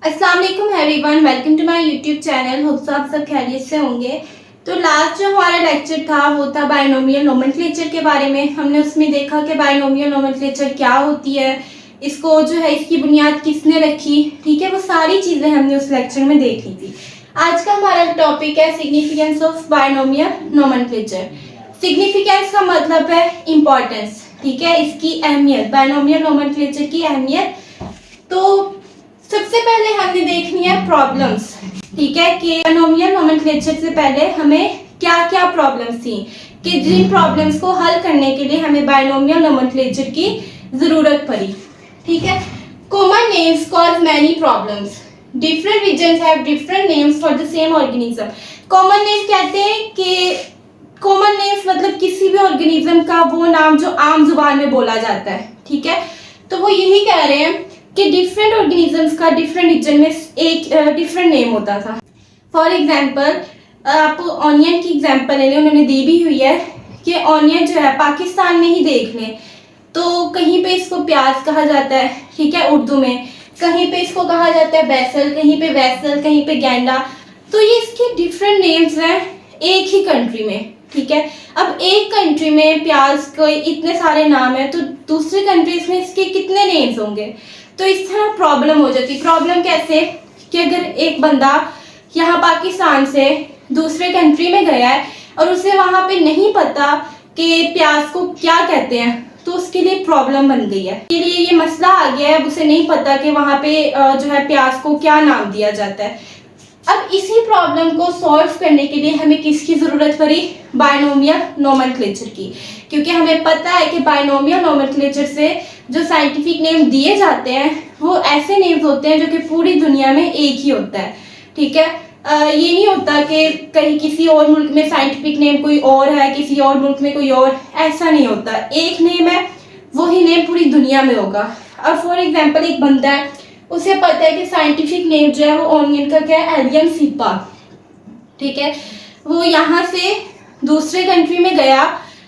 अस्सलाम वालेकुम everyone, welcome to my YouTube channel. Hope आप सब खैरियत से होंगे। तो लास्ट जो हमारा लेक्चर था वो था बायनोमियल नोमेनक्लेचर के बारे में। हमने उसमें देखा कि बायनोमियल नोमेनक्लेचर क्या होती है, इसको जो है इसकी बुनियाद किसने रखी, ठीक है, वो सारी चीज़ें हमने उस लेक्चर में देख ली थी। आज का हमारा टॉपिक है significance of binomial nomenclature. Significance का मतलब है इम्पोर्टेंस, ठीक है, इसकी अहमियत, बायनोमियल नोमेनक्लेचर की अहमियत। तो सबसे पहले हमने देखनी है प्रॉब्लम्स, ठीक है, कि बायनोमियल नोमेनक्लेचर से पहले हमें क्या क्या प्रॉब्लम्स थी, कि जिन प्रॉब्लम्स को हल करने के लिए हमें बायनोमियल नोमेनक्लेचर की जरूरत पड़ी, ठीक है। Common names cause many problems, different regions have different names for the same organism. Common name कहते हैं कि कॉमन नेम्स मतलब किसी भी ऑर्गेनिज्म का वो नाम जो आम जुबान में बोला जाता है, ठीक है। तो वो यही कह रहे हैं कि डिफरेंट ऑर्गेनिजम्स का डिफरेंट रीजन में एक डिफरेंट नेम होता था। फॉर एग्जांपल आप ऑनियन की एग्जांपल ले लें, उन्होंने दी भी हुई है कि ऑनियन जो है पाकिस्तान में ही देख लें तो कहीं पे इसको प्याज कहा जाता है, ठीक है, उर्दू में, कहीं पे इसको कहा जाता है बैसल, कहीं पे वैसल, कहीं पे गेंडा। तो ये इसके डिफरेंट नेम्स हैं एक ही कंट्री में, ठीक है। अब एक कंट्री में प्याज के इतने सारे नाम हैं तो दूसरी कंट्रीज में इसके कितने नेम्स होंगे। तो इस तरह प्रॉब्लम हो जाती। प्रॉब्लम कैसे कि अगर एक बंदा यहाँ पाकिस्तान से दूसरे कंट्री में गया है और उसे वहाँ पे नहीं पता कि प्याज को क्या कहते हैं, तो उसके लिए प्रॉब्लम बन गई है, के लिए ये मसला आ गया है। अब उसे नहीं पता कि वहाँ पे जो है प्याज को क्या नाम दिया जाता है। अब इसी प्रॉब्लम को सॉल्व करने के लिए हमें किसकी ज़रूरत पड़ी? बायनोमियल नोमेनक्लेचर की, क्योंकि हमें पता है कि बायनोमियल नोमेनक्लेचर से जो साइंटिफिक नेम दिए जाते हैं वो ऐसे नेम्स होते हैं जो कि पूरी दुनिया में एक ही होता है, ठीक है। ये नहीं होता कि कहीं किसी और मुल्क में साइंटिफिक नेम कोई और है, किसी और मुल्क में कोई और, ऐसा नहीं होता। एक नेम है, वही नेम पूरी दुनिया में होगा। अब फॉर एग्जाम्पल एक बंदा है, उसे पता है कि साइंटिफिक नेम जो है वो ऑनियन का क्या है, एलियम सीपा, ठीक है। वो यहाँ से दूसरे कंट्री में गया,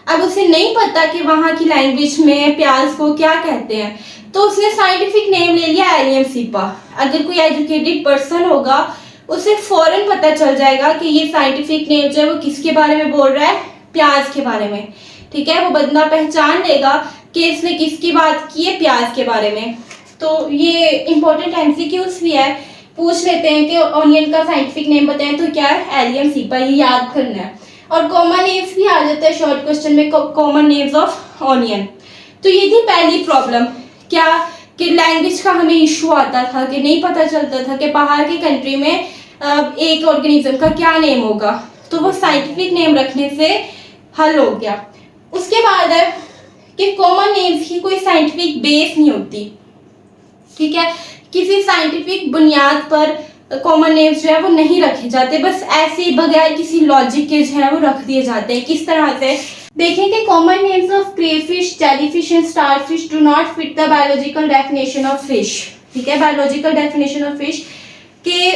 अब उसे नहीं पता कि वहाँ की लैंग्वेज में प्याज को क्या कहते हैं, तो उसने साइंटिफिक नेम ले लिया एलियम सीपा। अगर कोई एजुकेटेड पर्सन होगा उसे फौरन पता चल जाएगा कि ये साइंटिफिक नेम जो है वो किसके बारे में बोल रहा है, प्याज के बारे में, ठीक है। वो बंदा पहचान लेगा कि इसने किसकी बात की है, प्याज के बारे में। तो ये इंपॉर्टेंट एमसीक्यूज भी है, पूछ लेते हैं कि ऑनियन का साइंटिफिक नेम बताएं तो क्या है, एलियम सीपा, ये याद करना है। और कॉमन नेम्स भी आ जाता है शॉर्ट क्वेश्चन में, कॉमन नेम्स ऑफ ऑनियन। तो ये थी पहली प्रॉब्लम, क्या कि लैंग्वेज का हमें इशू आता था कि नहीं पता चलता था कि बाहर की कंट्री में एक ऑर्गेनिज्म का क्या नेम होगा, तो वो साइंटिफिक नेम रखने से हल हो गया। उसके बाद है कि कॉमन नेम्स की कोई साइंटिफिक बेस नहीं होती, ठीक है। किसी साइंटिफिक बुनियाद पर कॉमन नेम्स जो है वो नहीं रखे जाते, बस ऐसे ही बगैर किसी लॉजिक के जो है वो रख दिए जाते हैं। किस तरह से देखें कि common names of crayfish, jellyfish and starfish do not fit the biological definition of fish, ठीक है। बायोलॉजिकल डेफिनेशन ऑफ फिश के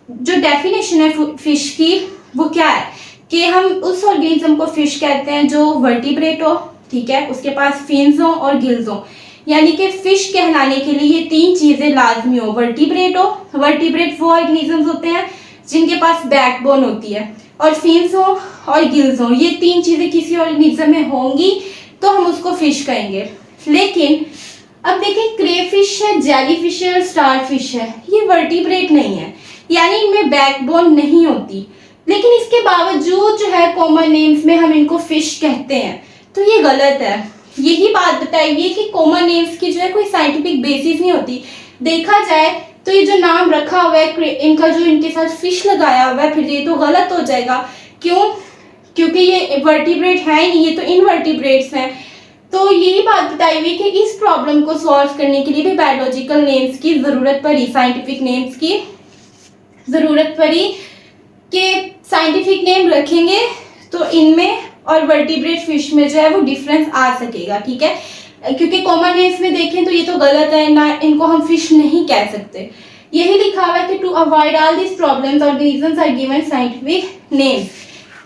जो डेफिनेशन है फिश की वो क्या है कि हम उस ऑर्गेनिज्म को फिश कहते हैं जो वर्टिब्रेट हो, ठीक है, उसके पास फिन्स हो और गिल्स हो। यानी कि फिश कहलाने के लिए ये तीन चीजें लाजमी हो, वर्टिब्रेट हो, वर्टिब्रेट वो ऑर्गेनिजम्स होते हैं जिनके पास बैकबोन होती है, और फिन्स हो और गिल्स हो। ये तीन चीजें किसी ऑर्गेनिज्म में होंगी तो हम उसको फिश कहेंगे। लेकिन अब देखिए क्रेफिश है, जेलीफिश है, स्टारफिश है, ये वर्टिब्रेट नहीं है, यानी इनमें बैकबोन नहीं होती, लेकिन इसके बावजूद जो है कॉमन नेम्स में हम इनको फिश कहते हैं, तो ये गलत है। यही बात बताइए कि कॉमन नेम्स की जो है कोई साइंटिफिक बेसिस नहीं होती। देखा जाए तो ये जो नाम रखा हुआ है इनका, जो इनके साथ फिश लगाया हुआ है, फिर ये तो गलत हो जाएगा। क्यों? क्योंकि ये वर्टिब्रेट है ही नहीं, ये तो इनवर्टिब्रेट्स हैं। तो यही बात बताई हुई कि इस प्रॉब्लम को सॉल्व करने के लिए भी बायोलॉजिकल नेम्स की ज़रूरत पड़ी, साइंटिफिक नेम्स की ज़रूरत पड़ी कि साइंटिफिक नेम रखेंगे तो इनमें और वर्टिब्रेट फिश में जो है वो डिफरेंस आ सकेगा, ठीक है। क्योंकि कॉमन नेम्स में देखें तो ये तो गलत है ना, इनको हम फिश नहीं कह सकते। यही लिखा हुआ है कि to avoid all this problems organisms are given scientific names.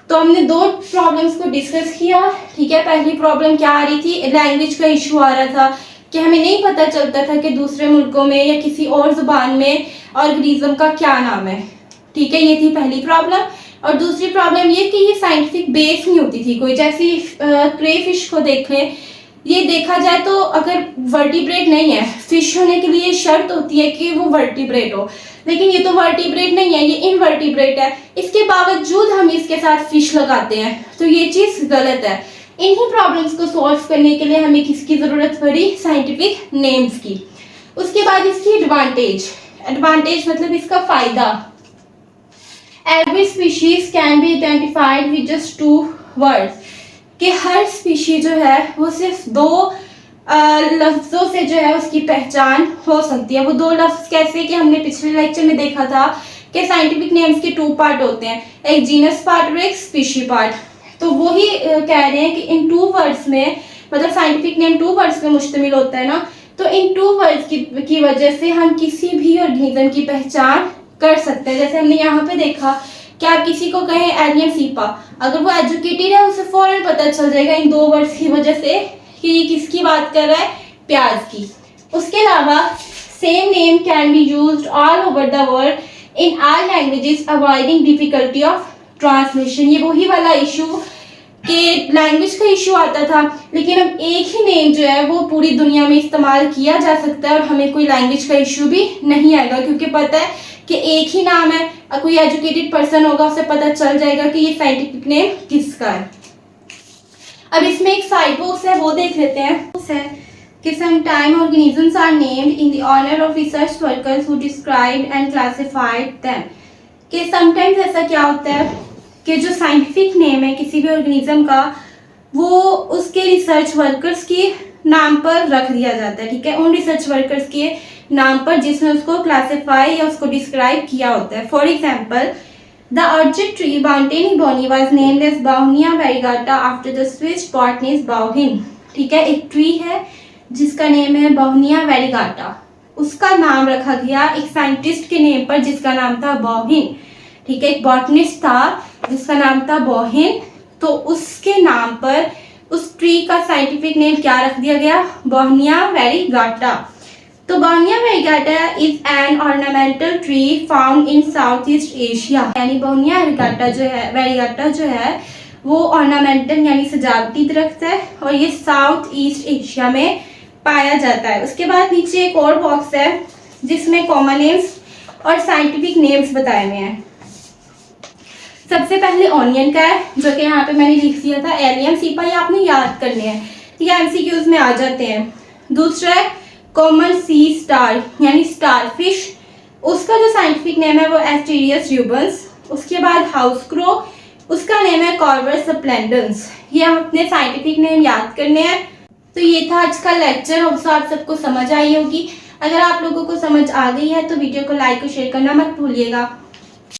तो हमने दो प्रॉब्लम्स को डिस्कस किया, ठीक है। पहली प्रॉब्लम क्या आ रही थी, लैंग्वेज का इशू आ रहा था कि हमें नहीं पता चलता था कि दूसरे मुल्कों में या किसी और ज़ुबान में ऑर्गेनिज्म का क्या नाम है। ठीक है, ये थी पहली प्रॉब्लम। और दूसरी प्रॉब्लम ये कि ये साइंटिफिक बेस नहीं होती थी कोई। जैसे क्रे फिश को देख लें, ये देखा जाए तो अगर वर्टिब्रेट नहीं है, फिश होने के लिए शर्त होती है कि वो वर्टिब्रेट हो, लेकिन ये तो वर्टिब्रेट नहीं है, ये इनवर्टिब्रेट है। इसके बावजूद हम इसके साथ फिश लगाते हैं, तो ये चीज़ गलत है। इन्हीं प्रॉब्लम्स को सॉल्व करने के लिए हमें किसकी ज़रूरत पड़ी? साइंटिफिक नेम्स की। उसके बाद इसकी एडवांटेज मतलब इसका फ़ायदा। Every species can be identified with just 2 words, कि हर स्पीशी जो है वो सिर्फ 2 लफ्ज़ों से जो है उसकी पहचान हो सकती है। वो 2 लफ्ज़ कैसे, कि हमने पिछले लेक्चर में देखा था कि साइंटिफिक नेम्स के 2 पार्ट होते हैं, एक जीनस पार्ट और एक स्पीशी पार्ट। तो वो ही कह रहे हैं कि इन 2 वर्ड्स में, मतलब साइंटिफिक नेम 2 वर्ड्स में मुश्तमिल होता है ना, तो इन 2 वर्ड्स की वजह से हम किसी भी ऑर्गेनिज्म की पहचान कर सकते हैं। जैसे हमने यहाँ पे देखा कि आप किसी को कहें एलियन सीपा, अगर वो एजुकेटेड है उसे फौरन पता चल जाएगा इन 2 वर्ड्स की वजह से कि ये किसकी बात कर रहा है, प्याज की। उसके अलावा same name can be used all over the world in all languages avoiding difficulty of translation. ये वही वाला इशू कि लैंग्वेज का इशू आता था, लेकिन अब एक ही नेम जो है वो पूरी दुनिया में इस्तेमाल किया जा सकता है और हमें कोई लैंग्वेज का इशू भी नहीं आएगा, क्योंकि पता है कि एक ही नाम है। कोई एजुकेटेड पर्सन होगा, उसे पता चल जाएगा कि ये साइंटिफिक नेम किसका है। अब इसमें एक साइड बॉक्स है, वो देख लेते हैं कि some time organisms are named in the honour of research workers who described and classified them. कि समटाइम्स ऐसा क्या होता है कि जो साइंटिफिक नेम है किसी भी ऑर्गेनिज्म का, वो उसके रिसर्च वर्कर्स के नाम पर रख दिया जाता है। ठीक है, उन रिसर्च वर्कर्स के नाम पर जिसने उसको क्लासिफाई या उसको डिस्क्राइब किया होता है। For example, the orchid tree bauhinia bonny was named as Bauhinia variegata after the Swiss botanist Bauhin. ठीक है, एक ट्री है जिसका नेम है बाउनिया वेरिगाटा, उसका नाम रखा गया एक साइंटिस्ट के नेम पर जिसका नाम था बाउहिन। ठीक है, एक बॉटनिस्ट था जिसका नाम था बाउहिन, तो उसके नाम पर उस ट्री का साइंटिफिक नेम क्या रख दिया गया? Bauhinia variegata. तो Bauhinia variegata is an ornamental tree found in South East Asia. यानी बाउनिया वेरिगाटा जो है वो ऑर्नामेंटल यानी सजावटी दरख्त है और ये साउथ ईस्ट एशिया में पाया जाता है। उसके बाद नीचे एक और बॉक्स है जिसमें कॉमन नेम्स और साइंटिफिक नेम्स बताए हुए हैं। सबसे पहले ऑनियन का है, जो कि यहाँ पे मैंने लिख दिया था एलियन सीपा, ये आपने याद करने हैं, ठीक है, एमसीक्यूज में आ जाते हैं। दूसरा है कॉमन सी स्टार यानी स्टार फिश, उसका जो साइंटिफिक नेम है वो एस्टेरियस रूबन्स। उसके बाद हाउस क्रो, उसका नेम है कॉर्वस स्प्लेंडेंस। ये अपने साइंटिफिक नेम याद करने हैं। तो ये था आज का लेक्चर, होप आप सबको समझ आई होगी। अगर आप लोगों को समझ आ गई है तो वीडियो को लाइक और शेयर करना मत भूलिएगा।